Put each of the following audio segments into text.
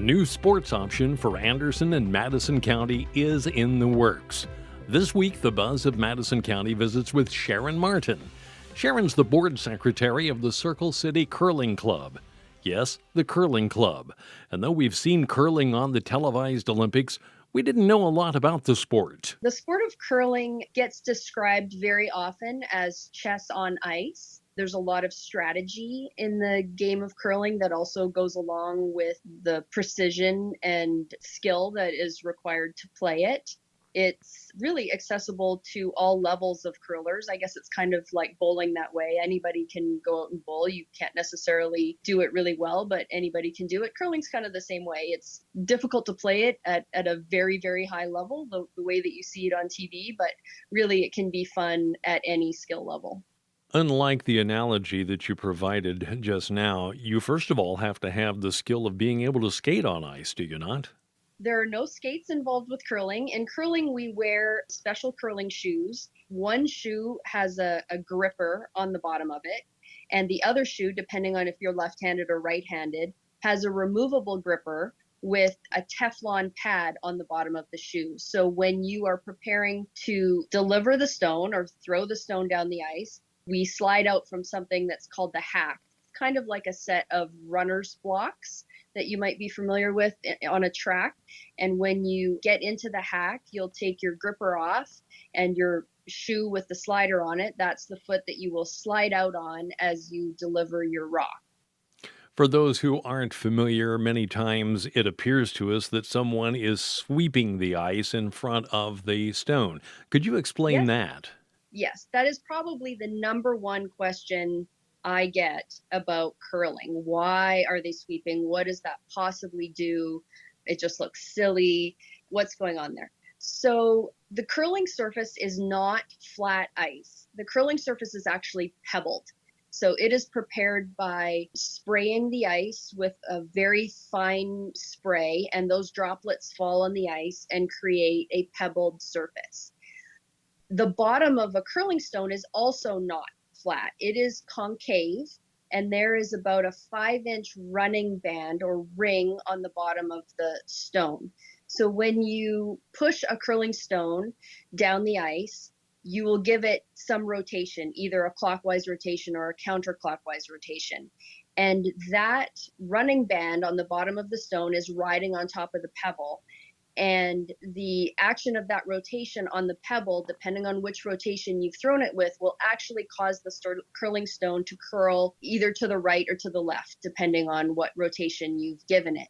A new sports option for Anderson and Madison County is in the works. This week, the Buzz of Madison County visits with Sharon Martin. Sharon's the board secretary of the Circle City Curling Club. Yes, the Curling Club. And though we've seen curling on the televised Olympics, we didn't know a lot about the sport. The sport of curling gets described very often as chess on ice. There's a lot of strategy in the game of curling that also goes along with the precision and skill that is required to play it. It's really accessible to all levels of curlers. I guess it's kind of like bowling that way. Anybody can go out and bowl. You can't necessarily do it really well, but anybody can do it. Curling's kind of the same way. It's difficult to play it at a very, very high level, the way that you see it on TV, but really it can be fun at any skill level. Unlike the analogy that you provided just now, you first of all have to have the skill of being able to skate on ice, do you not? There are no skates involved with curling. In curling, we wear special curling shoes. One shoe has a gripper on the bottom of it, and the other shoe, depending on if you're left-handed or right-handed, has a removable gripper with a Teflon pad on the bottom of the shoe. So when you are preparing to deliver the stone or throw the stone down the ice, we slide out from something that's called the hack, kind of like a set of runner's blocks that you might be familiar with on a track. And when you get into the hack, you'll take your gripper off and your shoe with the slider on it. That's the foot that you will slide out on as you deliver your rock. For those who aren't familiar, many times it appears to us that someone is sweeping the ice in front of the stone. Could you explain Yes, that? yes, that is probably the number one question I get about curling. Why are they sweeping? What does that possibly do? It just looks silly. What's going on there? So the curling surface is not flat ice. The curling surface is actually pebbled. So it is prepared by spraying the ice with a very fine spray, and those droplets fall on the ice and create a pebbled surface. The bottom of a curling stone is also not flat. It is concave, and there is about a 5-inch running band or ring on the bottom of the stone. So when you push a curling stone down the ice, you will give it some rotation, either a clockwise rotation or a counterclockwise rotation. And that running band on the bottom of the stone is riding on top of the pebble. And the action of that rotation on the pebble, depending on which rotation you've thrown it with, will actually cause the curling stone to curl either to the right or to the left, depending on what rotation you've given it.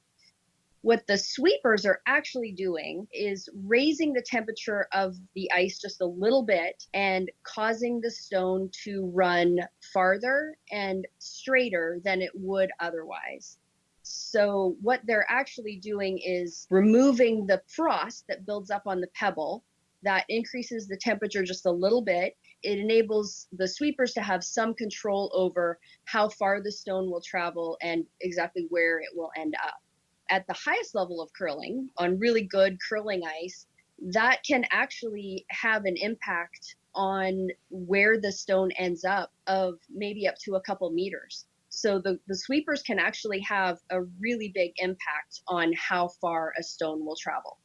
What the sweepers are actually doing is raising the temperature of the ice just a little bit and causing the stone to run farther and straighter than it would otherwise. So what they're actually doing is removing the frost that builds up on the pebble. That increases the temperature just a little bit. It enables the sweepers to have some control over how far the stone will travel and exactly where it will end up. At the highest level of curling, on really good curling ice, that can actually have an impact on where the stone ends up of maybe up to a couple meters. So the sweepers can actually have a really big impact on how far a stone will travel.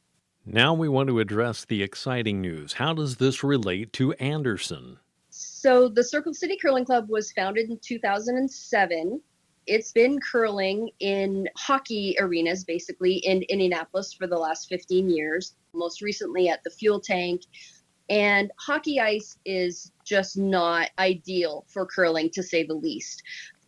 Now we want to address the exciting news. How does this relate to Anderson? So the Circle City Curling Club was founded in 2007. It's been curling in hockey arenas, basically, in Indianapolis for the last 15 years, most recently at the fuel tank. And hockey ice is just not ideal for curling, to say the least.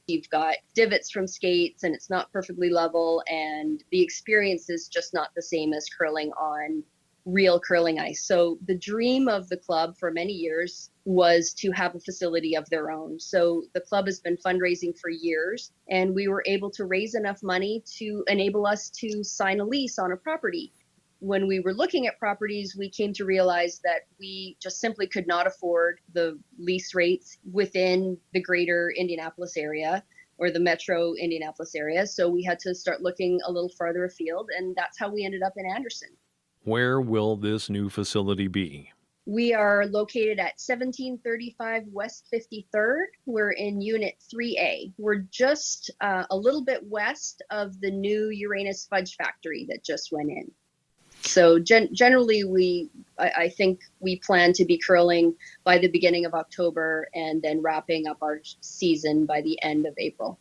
You've got divots from skates and it's not perfectly level, and the experience is just not the same as curling on real curling ice. So the dream of the club for many years was to have a facility of their own. So the club has been fundraising for years, and we were able to raise enough money to enable us to sign a lease on a property. When we were looking at properties, we came to realize that we just simply could not afford the lease rates within the greater Indianapolis area or the metro Indianapolis area. So we had to start looking a little farther afield, and that's how we ended up in Anderson. Where will this new facility be? We are located at 1735 West 53rd. We're in Unit 3A. We're just a little bit west of the new Uranus Fudge Factory that just went in. So generally, I think we plan to be curling by the beginning of October and then wrapping up our season by the end of April.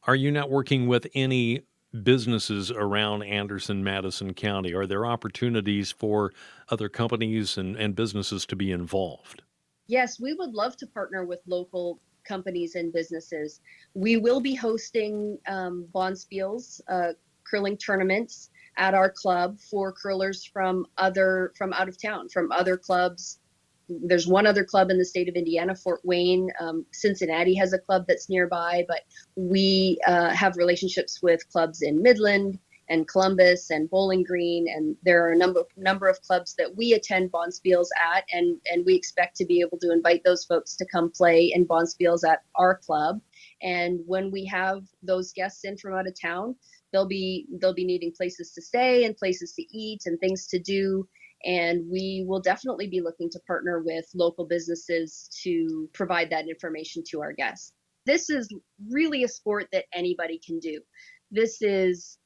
Are you networking with any businesses around Anderson, Madison County? Are there opportunities for other companies and businesses to be involved? Yes, we would love to partner with local companies and businesses. We will be hosting bonspiels, curling tournaments at our club for curlers from out of town, from other clubs. There's one other club in the state of Indiana, Fort Wayne. Cincinnati has a club that's nearby, but we have relationships with clubs in Midland and Columbus and Bowling Green, and there are a number of clubs that we attend bonspiels at, and we expect to be able to invite those folks to come play in bonspiels at our club. And when we have those guests in from out of town, they'll be needing places to stay and places to eat and things to do. And we will definitely be looking to partner with local businesses to provide that information to our guests. This is really a sport that anybody can do. This is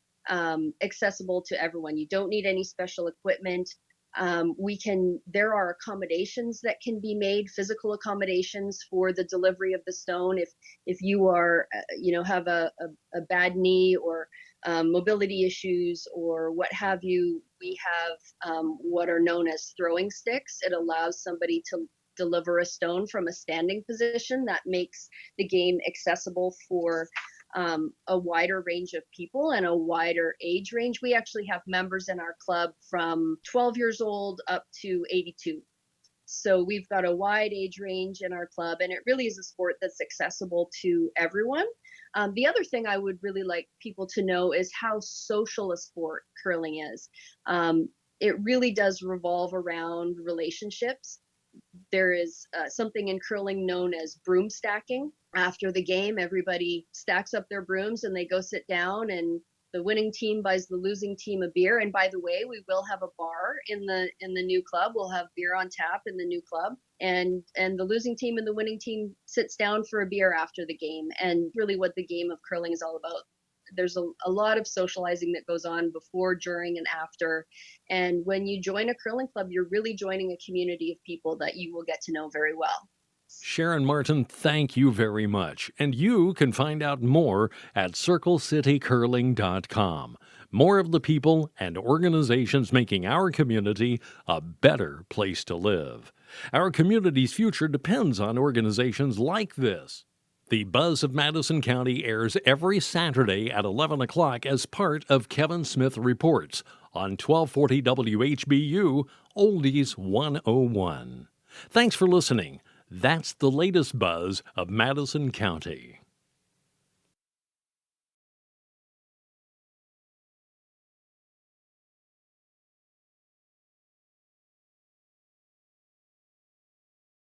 accessible to everyone. You don't need any special equipment. There are accommodations that can be made, physical accommodations for the delivery of the stone. If you are, have a bad knee or mobility issues or what have you, we have what are known as throwing sticks. It allows somebody to deliver a stone from a standing position. That makes the game accessible for a wider range of people and a wider age range. We actually have members in our club from 12 years old up to 82. So we've got a wide age range in our club, and it really is a sport that's accessible to everyone. The other thing I would really like people to know is how social a sport curling is. It really does revolve around relationships. There is something in curling known as broom stacking. After the game, everybody stacks up their brooms and they go sit down, and the winning team buys the losing team a beer. And by the way, we will have a bar in the new club. We'll have beer on tap in the new club, and the losing team and the winning team sits down for a beer after the game. And really what the game of curling is all about. There's a lot of socializing that goes on before, during, and after. And when you join a curling club, you're really joining a community of people that you will get to know very well. Sharon Martin, thank you very much. And you can find out more at circlecitycurling.com. More of the people and organizations making our community a better place to live. Our community's future depends on organizations like this. The Buzz of Madison County airs every Saturday at 11 o'clock as part of Kevin Smith Reports on 1240 WHBU Oldies 101. Thanks for listening. That's the latest buzz of Madison County.